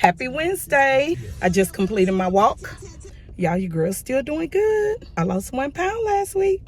Happy Wednesday. I just completed my walk. Y'all, your girl's still doing good. I lost 1 pound last week.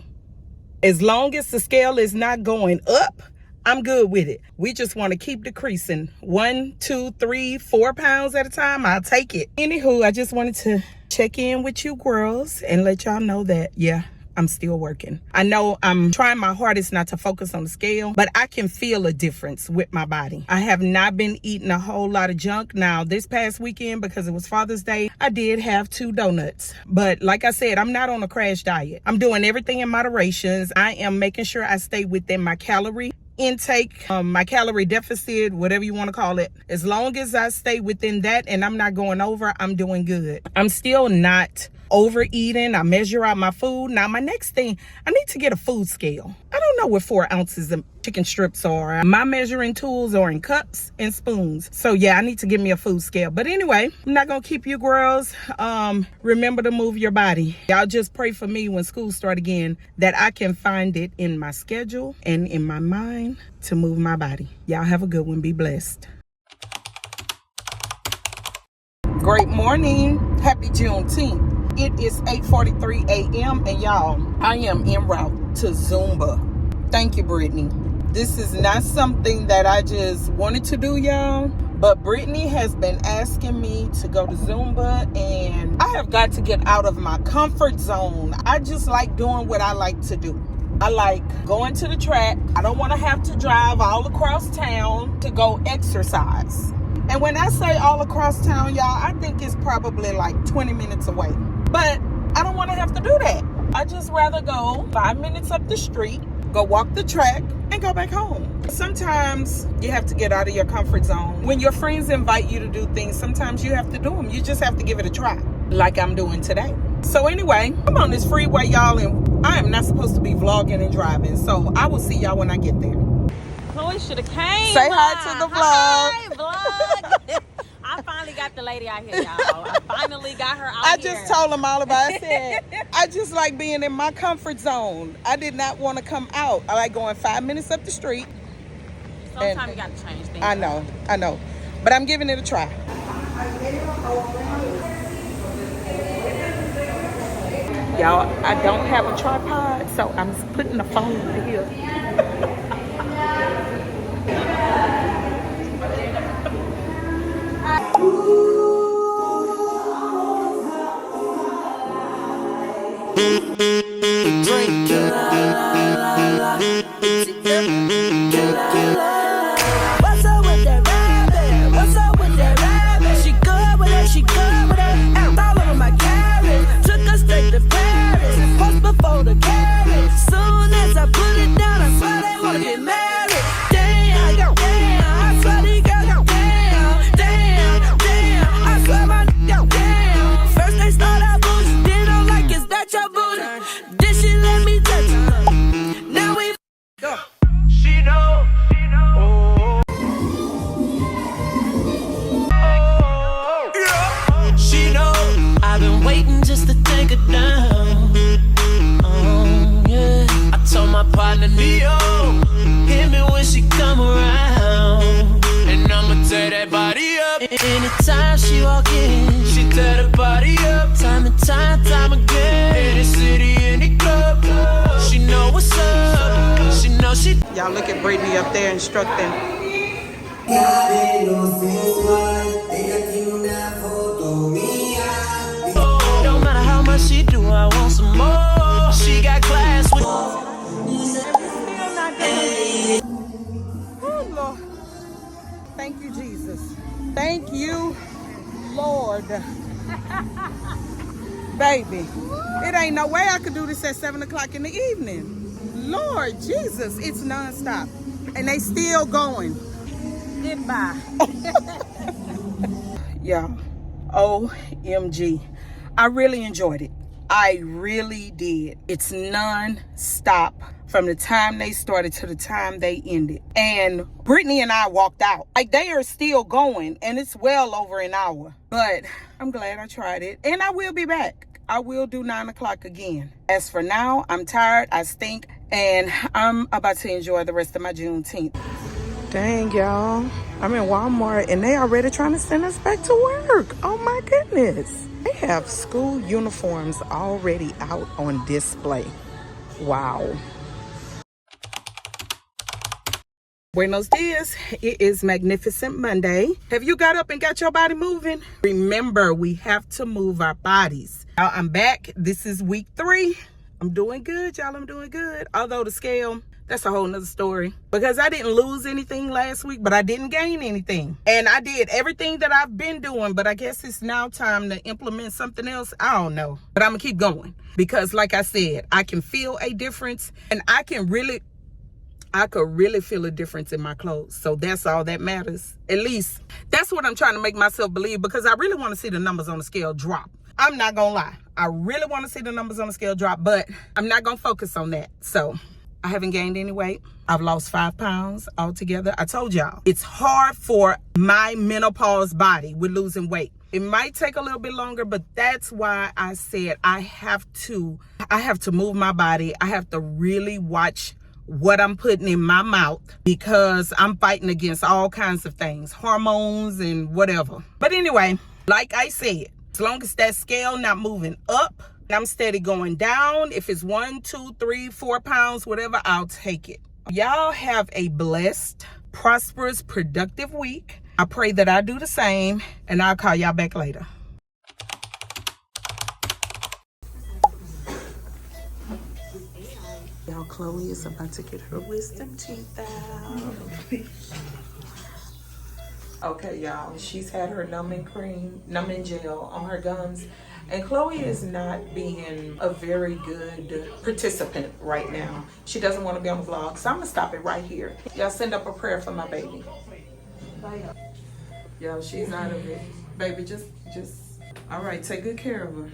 As long as the scale is not going up, I'm good with it. We just want to keep decreasing. 1, 2, 3, 4 pounds at a time. I'll take it. Anywho, I just wanted to check in with you girls and let y'all know that, yeah, I'm still working. I know I'm trying my hardest not to focus on the scale, but I can feel a difference with my body. I have not been eating a whole lot of junk. Now, this past weekend, because it was Father's Day, I did have 2 donuts. But like I said, I'm not on a crash diet. I'm doing everything in moderation. I am making sure I stay within my calorie intake, my calorie deficit, whatever you want to call it. As long as I stay within that and I'm not going over, I'm doing good. I'm still not overeating. I measure out my food. Now, my next thing, I need to get a food scale. I don't know what 4 ounces of chicken strips are. My measuring tools are in cups and spoons. So yeah, I need to get me a food scale. But anyway, I'm not gonna keep you girls. Remember to move your body. Y'all just pray for me when school starts again, that I can find it in my schedule and in my mind to move my body. Y'all have a good one. Be blessed. Great morning. Happy Juneteenth. It is 8:43 a.m. and y'all, I am en route to Zumba. Thank you, Brittany. This is not something that I just wanted to do, y'all, but Brittany has been asking me to go to Zumba, and I have got to get out of my comfort zone. I just like doing what I like to do. I like going to the track. I don't want to have to drive all across town to go exercise. And when I say all across town, y'all, I think it's probably like 20 minutes away. But I don't want to have to do that. I just rather go 5 minutes up the street, go walk the track, and go back home. Sometimes you have to get out of your comfort zone. When your friends invite you to do things, sometimes you have to do them. You just have to give it a try, like I'm doing today. So anyway, I'm on this freeway, y'all, and I am not supposed to be vlogging and driving. So I will see y'all when I get there. Chloe should have came. Say hi to the vlog. Hi, vlog. I finally got the lady out here, y'all. I finally got her out here. I just told them all about it. I said, I just like being in my comfort zone. I did not want to come out. I like going 5 minutes up the street. Sometimes you got to change things. I know. But I'm giving it a try. Y'all, I don't have a tripod, so I'm putting the phone over here. What's up with that rabbit? What's up with that rabbit? She good with it, she good with it. Act all over my carrot. Took her straight to Paris. Post before the carrot. Soon as I put it down, I swear they wanna get married. Damn, I swear these girls go damn. I swear my damn. First they start out booty, then I'm like, is that your booty? Then she let me touch her. Now we go. She know. She know. I've been waiting just to take her down. Oh yeah. I told my partner Neo, hit me when she come around, and I'ma tear that body up. Anytime she walk in, she tear the body up. Time and time again. In the city, in the club, she know what's up. She know she. Y'all look at Brittany up there instructing. No matter how much she do, I want some more. She got class with. Oh, Lord. Thank you, Jesus. Thank you, Lord. Baby, it ain't no way I could do this at 7 o'clock in the evening. Lord Jesus, it's nonstop. And they still going. Goodbye. Yeah. OMG. I really enjoyed it. I really did. It's non-stop from the time they started to the time they ended. And Brittany and I walked out. Like, they are still going, and it's well over an hour. But I'm glad I tried it. And I will be back. I will do 9 o'clock again. As for now, I'm tired, I stink, and I'm about to enjoy the rest of my Juneteenth. Dang, y'all. I'm in Walmart and they already trying to send us back to work. Oh my goodness. They have school uniforms already out on display. Wow. Buenos dias. It is Magnificent Monday. Have you got up and got your body moving? Remember, we have to move our bodies. Now, I'm back. This is week 3. I'm doing good, y'all. I'm doing good. Although the scale, that's a whole nother story. Because I didn't lose anything last week, but I didn't gain anything. And I did everything that I've been doing, but I guess it's now time to implement something else. I don't know. But I'm going to keep going. Because like I said, I can feel a difference, and I could really feel a difference in my clothes. So that's all that matters. At least that's what I'm trying to make myself believe, because I really want to see the numbers on the scale drop. I'm not going to lie. I really want to see the numbers on the scale drop, but I'm not going to focus on that. So I haven't gained any weight. I've lost 5 pounds altogether. I told y'all, it's hard for my menopause body with losing weight. It might take a little bit longer, but that's why I said I have to move my body. I have to really watch what I'm putting in my mouth, because I'm fighting against all kinds of things, hormones and whatever. But anyway, like I said, as long as that scale not moving up, I'm steady going down. If it's 1, 2, 3, 4 pounds, whatever, I'll take it. Y'all have a blessed, prosperous, productive week. I pray that I do the same, and I'll call y'all back later. Y'all, Chloe is about to get her wisdom teeth out. Okay, y'all, she's had her numbing gel on her gums, and Chloe is not being a very good participant right now. She doesn't want to be on the vlog, so I'm gonna stop it right here. Y'all send up a prayer for my baby. Y'all, she's out of it. Baby, just, all right, take good care of her.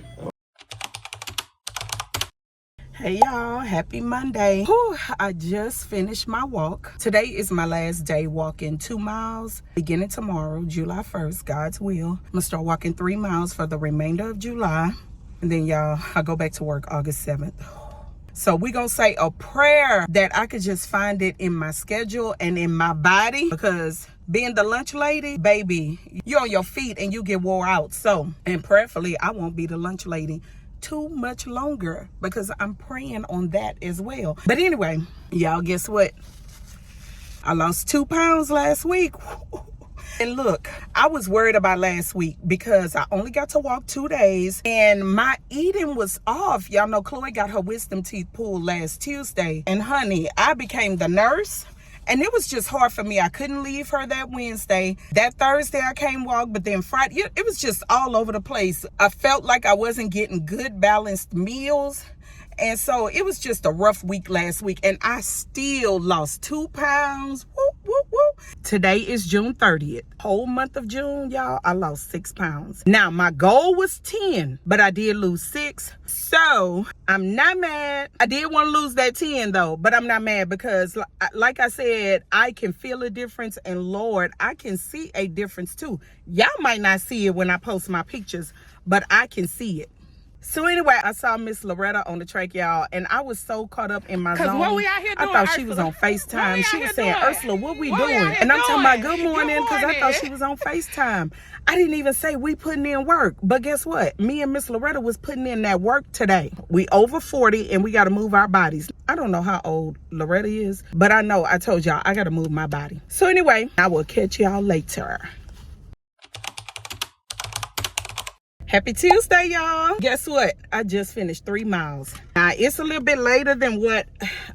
Hey y'all, happy Monday. Whew, I just finished my walk. Today is my last day walking 2 miles. Beginning tomorrow, July 1st, God's will. I'm gonna start walking 3 miles for the remainder of July. And then y'all, I go back to work August 7th. So we're gonna say a prayer that I could just find it in my schedule and in my body, because being the lunch lady, baby, you're on your feet and you get wore out. So, and prayerfully, I won't be the lunch lady too much longer, because I'm praying on that as well. But anyway, y'all, guess what? I lost 2 pounds last week. And look, I was worried about last week because I only got to walk 2 days and my eating was off. Y'all know Chloe got her wisdom teeth pulled last Tuesday. And honey, I became the nurse. And it was just hard for me. I couldn't leave her that Wednesday. That Thursday I came walk, but then Friday, it was just all over the place. I felt like I wasn't getting good balanced meals. And so it was just a rough week last week. And I still lost 2 pounds. Whoop, whoop, whoop. Today is June 30th. Whole month of June, y'all, I lost 6 pounds. Now, my goal was 10, but I did lose 6. So I'm not mad. I did want to lose that 10 though, but I'm not mad, because like I said, I can feel a difference, and Lord, I can see a difference too. Y'all might not see it when I post my pictures, but I can see it. So anyway, I saw Miss Loretta on the track, y'all, and I was so caught up in my zone. What we out here doing, I thought Ursula? she was on FaceTime. She was saying, doing? Ursula, what we What we doing? out here And I'm talking about doing? good morning, because I thought she was on FaceTime. I didn't even say we putting in work. But guess what? Me and Miss Loretta was putting in that work today. We over 40 and we got to move our bodies. I don't know how old Loretta is, but I know I told y'all I got to move my body. So anyway, I will catch y'all later. Happy Tuesday, y'all. Guess what? I just finished 3 miles. Now, it's a little bit later than what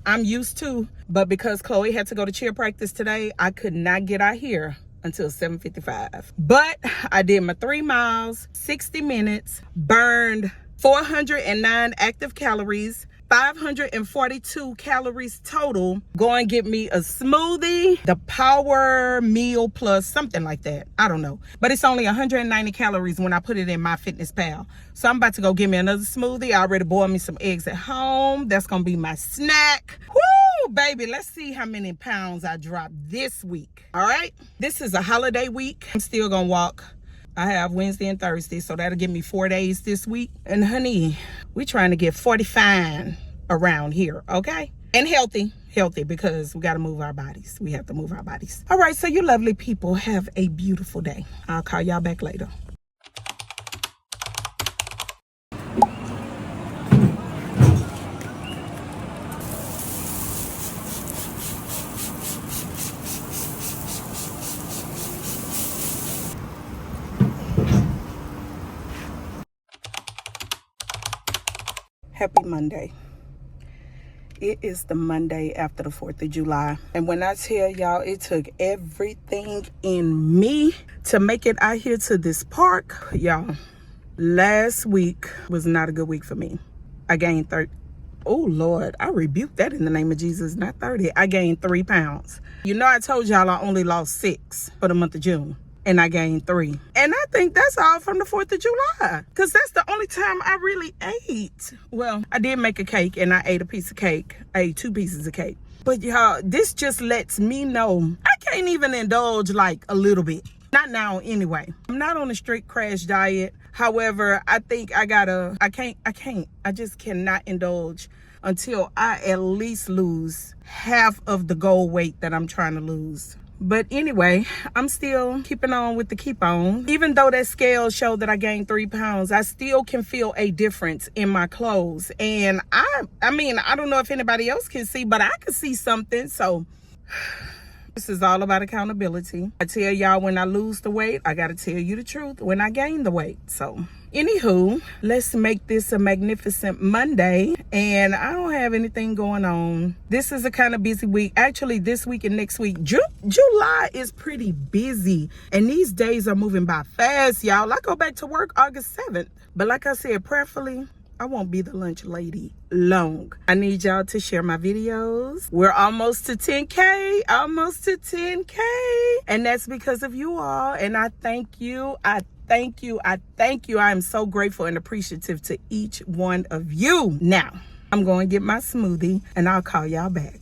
I'm used to, but because Chloe had to go to cheer practice today, I could not get out here until 7:55. But I did my 3 miles, 60 minutes, burned 409 active calories, 542 calories total. Go and get me a smoothie, the Power Meal Plus, something like that. I don't know. But it's only 190 calories when I put it in my Fitness Pal. So I'm about to go get me another smoothie. I already boiled me some eggs at home. That's going to be my snack. Woo, baby. Let's see how many pounds I dropped this week. All right. This is a holiday week. I'm still going to walk. I have Wednesday and Thursday, so that'll give me 4 days this week. And honey, we trying to get 45 around here, okay? And healthy because we got to move our bodies. We have to move our bodies. All right, so you lovely people have a beautiful day. I'll call y'all back later. Happy Monday. It is the Monday after the 4th of July. And when I tell y'all, it took everything in me to make it out here to this park. Y'all, last week was not a good week for me. I gained 30. Oh, Lord, I rebuke that in the name of Jesus, not 30. I gained 3 pounds. You know, I told y'all I only lost 6 for the month of June. And I gained 3. And I think that's all from the 4th of July. Because that's the only time I really ate. Well, I did make a cake and I ate a piece of cake. I ate 2 pieces of cake. But y'all, this just lets me know I can't even indulge like a little bit. Not now anyway. I'm not on a strict crash diet. However, I think I just cannot indulge until I at least lose half of the goal weight that I'm trying to lose. But anyway, I'm still keeping on with the keep on. Even though that scale showed that I gained 3 pounds, I still can feel a difference in my clothes. And I mean, I don't know if anybody else can see, but I can see something. So this is all about accountability. I tell y'all when I lose the weight, I got to tell you the truth when I gain the weight. So anywho, let's make this a magnificent Monday. And I don't have anything going on. This is a kind of busy week. Actually, this week and next week, July is pretty busy. And these days are moving by fast, y'all. I go back to work August 7th. But like I said, prayerfully, I won't be the lunch lady long. I need y'all to share my videos. We're almost to 10K, almost to 10K. And that's because of you all. And I thank you. I thank you. I am so grateful and appreciative to each one of you. Now, I'm going to get my smoothie and I'll call y'all back.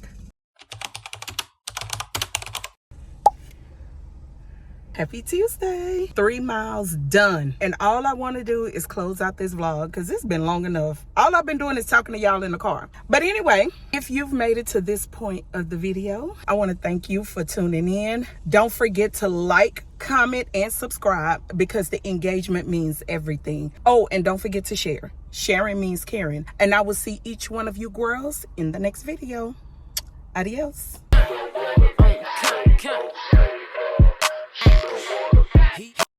Happy Tuesday. 3 miles done. And all I want to do is close out this vlog because it's been long enough. All I've been doing is talking to y'all in the car. But anyway, if you've made it to this point of the video, I want to thank you for tuning in. Don't forget to like, comment, and subscribe because the engagement means everything. Oh, and don't forget to share. Sharing means caring. And I will see each one of you girls in the next video. Adios.